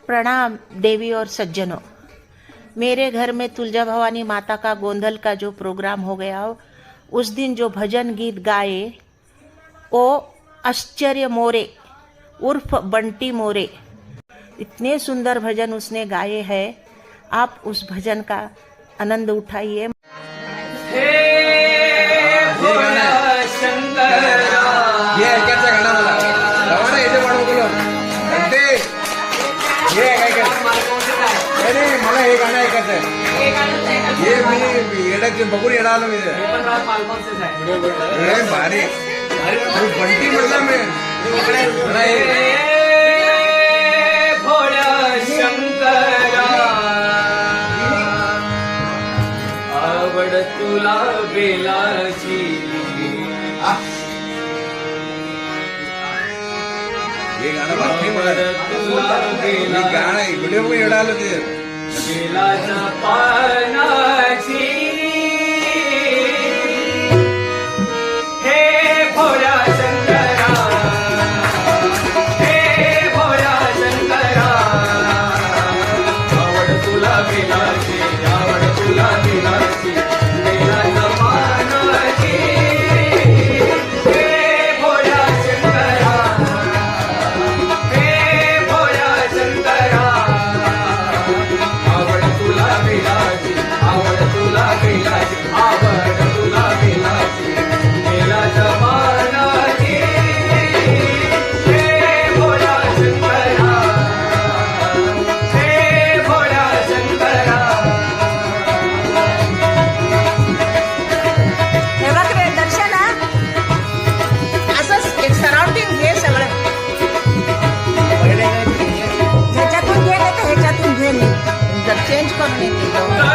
प्रणाम देवी और सज्जनों। मेरे घर में तुलजा भवानी माता का गोंधल का जो प्रोग्राम हो गया हो, उस दिन जो भजन गीत गाए वो आश्चर्य मोरे उर्फ बंटी मोरे, इतने सुंदर भजन उसने गाए हैं। आप उस भजन का आनंद उठाइए। मला हे गाणं ऐकायचं आहे. हे मी येण्याचे बघून येणार आलो मी. भारी बंटी म्हणला मी. भोळ्या शंकरा आवड तुला बेलाची. हे गाणं बाकी गाणं व्हिडिओ पण येणार आलो ते बेलाच्या पानाची. हे भोळ्या शंकरा, हे भोळ्या शंकरा आवड तुला बेलाची, आवड तुला बेलाची. बेलाच्या पानाची. हे भोळ्या शंकरा, हे भोळ्या शंकरा आवड तुला बेलाची, आवड तुला बेलाची, आवड तुला बेलाची. बेलाच्या पानाची. हे भोळ्या शंकरा, हे भोळ्या शंकरा. हे बघ रे दर्शना, असंच एक सराउंडिंग घे सगळं. ह्याच्यातून घे नाही तर ह्याच्यातून घे, मी जर चेंज करून येते